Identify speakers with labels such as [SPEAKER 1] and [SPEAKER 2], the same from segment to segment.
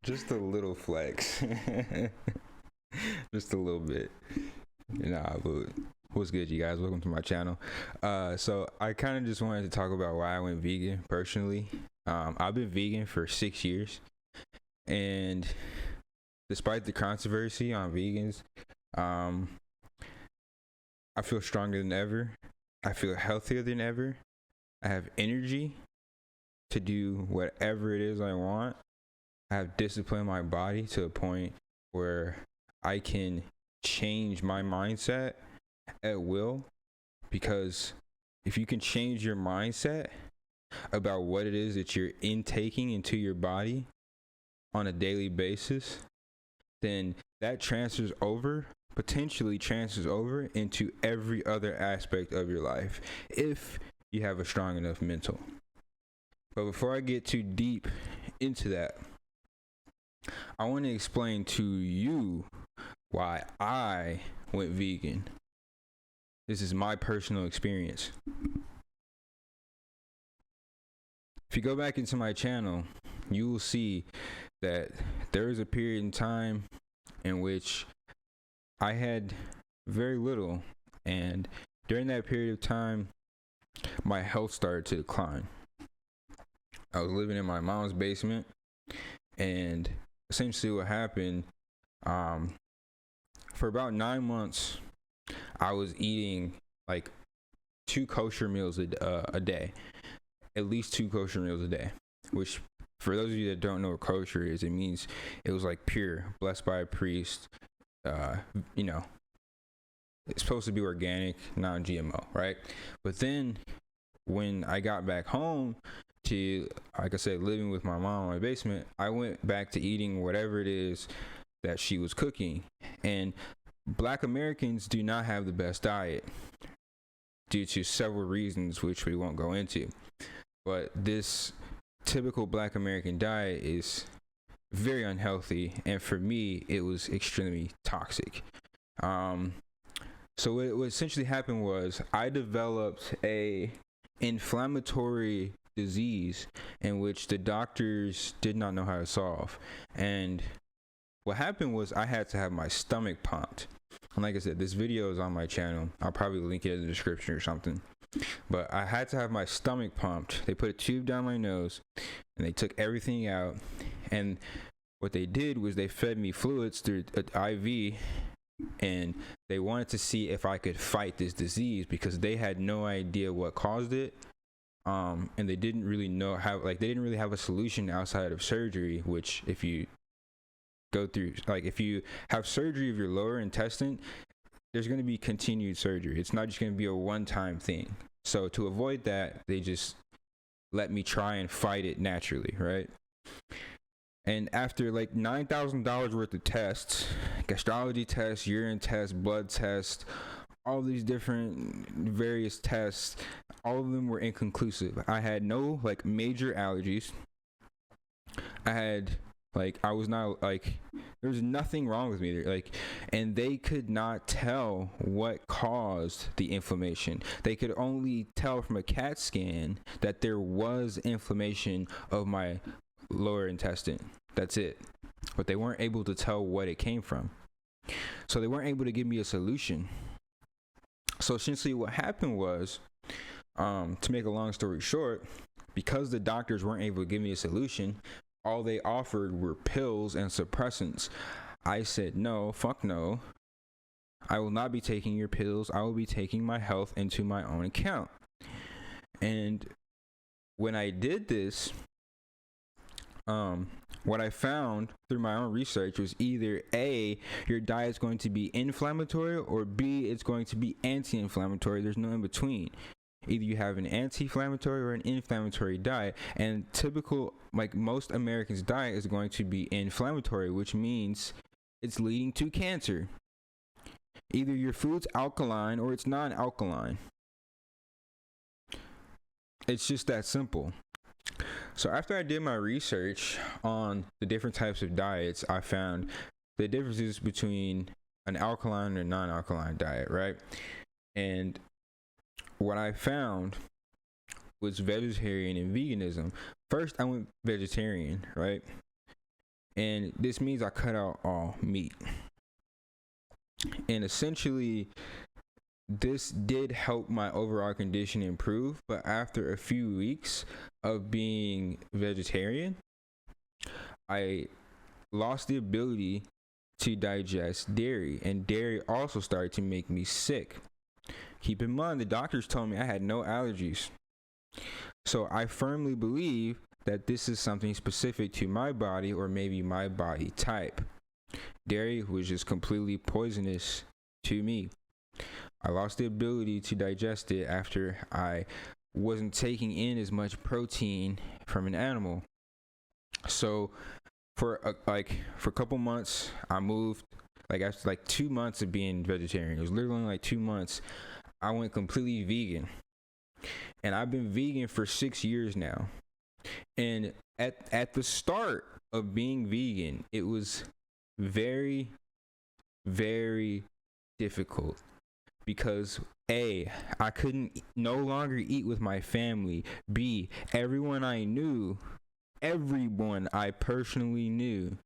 [SPEAKER 1] Just a little flex. Just a little bit. Nah, but what's good, you guys? Welcome to my channel. So I kind of just wanted to talk about why I went vegan personally. I've been vegan for 6 years, and despite the controversy on vegans, I feel stronger than ever. I feel healthier than ever. I have energy to do whatever it is I want. I have disciplined my body to a point where I can change my mindset at will, because if you can change your mindset about what it is that you're intaking into your body on a daily basis, then that potentially transfers over into every other aspect of your life if you have a strong enough mental. But before I get too deep into that, I want to explain to you why I went vegan. This is my personal experience. If you go back into my channel, you will see that there is a period in time in which I had very little, and during that period of time, my health started to decline. I was living in my mom's basement, and essentially what happened, for about 9 months, I was eating like 2 kosher meals a day, at least 2 kosher meals a day, which for those of you that don't know what kosher is, it means it was like pure, blessed by a priest, it's supposed to be organic, non-GMO, right? But then when I got back home to, like I said, living with my mom in my basement, I went back to eating whatever it is that she was cooking. And Black Americans do not have the best diet due to several reasons, which we won't go into. But this typical Black American diet is very unhealthy, and for me, it was extremely toxic. So what essentially happened was I developed a inflammatory disease in which the doctors did not know how to solve. And what happened was I had to have my stomach pumped. And like I said, this video is on my channel. I'll probably link it in the description or something. But I had to have my stomach pumped. They put a tube down my nose and they took everything out. And what they did was they fed me fluids through an IV, and they wanted to see if I could fight this disease because they had no idea what caused it. And they didn't really know how, they didn't really have a solution outside of surgery, which if you go through, if you have surgery of your lower intestine, there's going to be continued surgery. It's not just going to be a one-time thing. So to avoid that, they just let me try and fight it naturally, right? And after like $9,000 worth of tests, gastrology tests, urine tests, blood tests, all these different various tests, all of them were inconclusive. I had no major allergies. I was not there was nothing wrong with me there, and they could not tell what caused the inflammation. They could only tell from a CAT scan that there was inflammation of my lower intestine. That's it. But they weren't able to tell what it came from. So they weren't able to give me a solution. So essentially what happened was, to make a long story short, because the doctors weren't able to give me a solution, all they offered were pills and suppressants. I said, no, fuck no. I will not be taking your pills. I will be taking my health into my own account. And when I did this, what I found through my own research was either A, your diet is going to be inflammatory, or B, it's going to be anti-inflammatory. There's no in between. Either you have an anti-inflammatory or an inflammatory diet, and typical, most Americans' diet is going to be inflammatory, which means it's leading to cancer. Either your food's alkaline or it's non-alkaline. It's just that simple. So after I did my research on the different types of diets, I found the differences between an alkaline and non-alkaline diet, right? And what I found was vegetarian and veganism. First, I went vegetarian, right? And this means I cut out all meat. And essentially, this did help my overall condition improve, but after a few weeks of being vegetarian, I lost the ability to digest dairy, and dairy also started to make me sick. Keep in mind, the doctors told me I had no allergies. So I firmly believe that this is something specific to my body, or maybe my body type. Dairy was just completely poisonous to me. I lost the ability to digest it after I wasn't taking in as much protein from an animal. So for a couple months, I moved. Like after 2 months of being vegetarian, it was literally only 2 months, I went completely vegan. And I've been vegan for 6 years now. And at the start of being vegan, it was very, very difficult. Because A, I couldn't no longer eat with my family. B, everyone I personally knew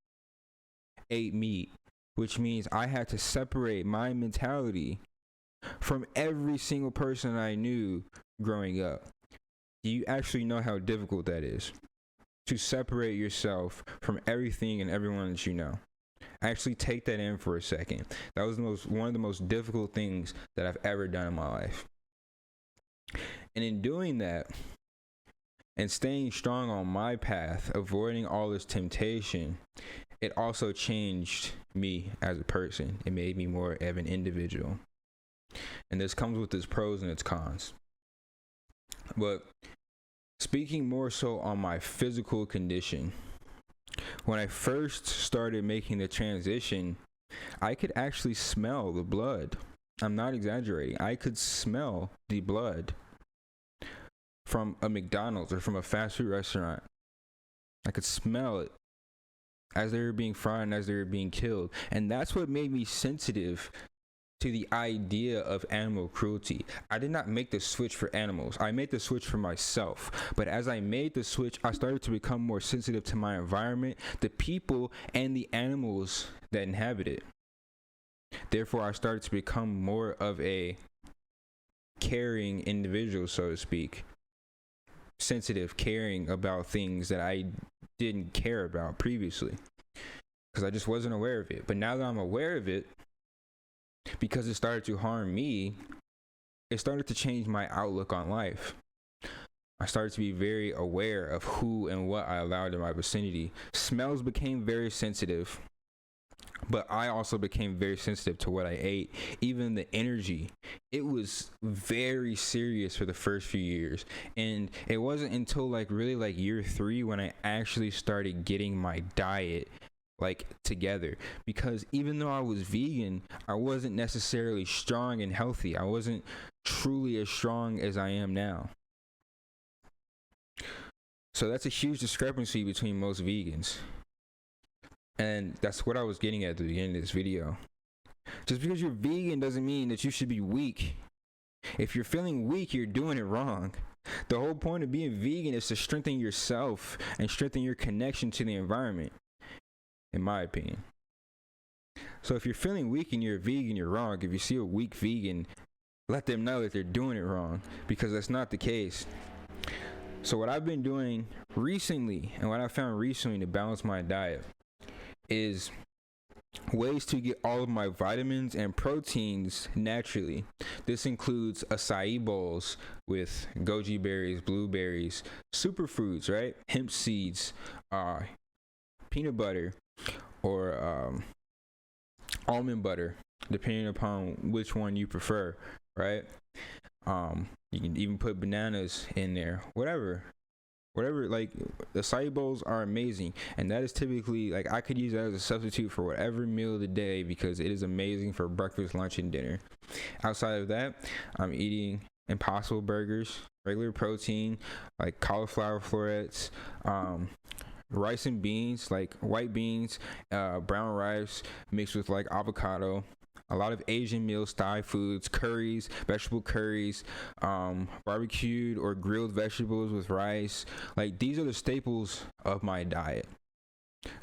[SPEAKER 1] ate meat, which means I had to separate my mentality from every single person I knew growing up. Do you actually know how difficult that is? To separate yourself from everything and everyone that you know. Actually take that in for a second. That was one of the most difficult things that I've ever done in my life. And in doing that and staying strong on my path, avoiding all this temptation, it also changed me as a person. It made me more of an individual. And this comes with its pros and its cons. But speaking more so on my physical condition, when I first started making the transition, I could actually smell the blood. I'm not exaggerating. I could smell the blood from a McDonald's or from a fast food restaurant. I could smell it as they were being fried and as they were being killed. And that's what made me sensitive to the idea of animal cruelty. I did not make the switch for animals. I made the switch for myself. But as I made the switch, I started to become more sensitive to my environment, the people, and the animals that inhabit it. Therefore, I started to become more of a caring individual, so to speak. Sensitive, caring about things that I didn't care about previously, because I just wasn't aware of it. But now that I'm aware of it, because it started to harm me, it started to change my outlook on life. I started to be very aware of who and what I allowed in my vicinity. Smells became very sensitive, but I also became very sensitive to what I ate. Even the energy, it was very serious for the first few years. And it wasn't until really year 3 when I actually started getting my diet together, because even though I was vegan, I wasn't necessarily strong and healthy. I wasn't truly as strong as I am now. So that's a huge discrepancy between most vegans, and that's what I was getting at the beginning of this video. Just because you're vegan doesn't mean that you should be weak. If you're feeling weak, you're doing it wrong. The whole point of being vegan is to strengthen yourself and strengthen your connection to the environment, in my opinion. So if you're feeling weak and you're a vegan, you're wrong. If you see a weak vegan, let them know that they're doing it wrong, because that's not the case. So what I've been doing recently, and what I found recently to balance my diet, is ways to get all of my vitamins and proteins naturally. This includes acai bowls with goji berries, blueberries, superfoods, right? Hemp seeds, peanut butter, or almond butter, depending upon which one you prefer, right? You can even put bananas in there, whatever. The acai bowls are amazing, and that is typically I could use that as a substitute for whatever meal of the day, because it is amazing for breakfast, lunch, and dinner. Outside of that, I'm eating Impossible burgers, regular protein like cauliflower florets, rice and beans, like white beans, brown rice mixed with avocado. A lot of Asian meals, Thai foods, curries, vegetable curries, barbecued or grilled vegetables with rice. These are the staples of my diet.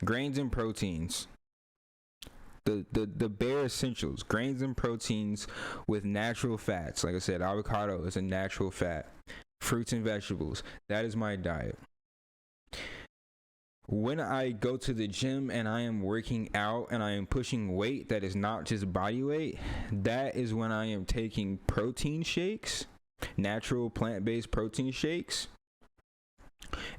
[SPEAKER 1] Grains and proteins. The bare essentials, grains and proteins with natural fats. Like I said, avocado is a natural fat. Fruits and vegetables. That is my diet. When I go to the gym and I am working out and I am pushing weight that is not just body weight, that is when I am taking protein shakes, natural plant-based protein shakes.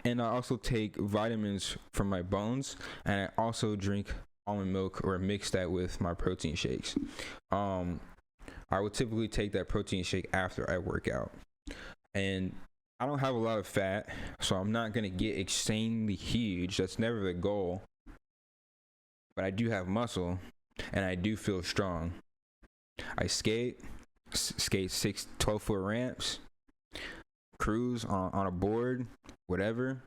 [SPEAKER 1] And I also take vitamins for my bones, and I also drink almond milk or mix that with my protein shakes. I would typically take that protein shake after I work out. And I don't have a lot of fat, so I'm not going to get insanely huge. That's never the goal. But I do have muscle, and I do feel strong. I skate 12-foot ramps, cruise on a board, whatever.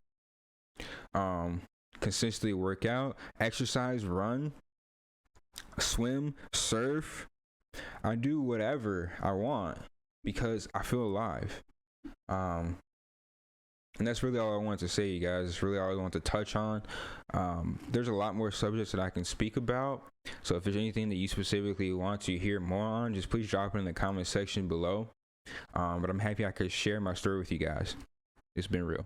[SPEAKER 1] Consistently work out, exercise, run, swim, surf. I do whatever I want because I feel alive. And that's really all I want to say, you guys. It's really all I want to touch on. There's a lot more subjects that I can speak about. So if there's anything that you specifically want to hear more on, just please drop it in the comment section below. But I'm happy I could share my story with you guys. It's been real.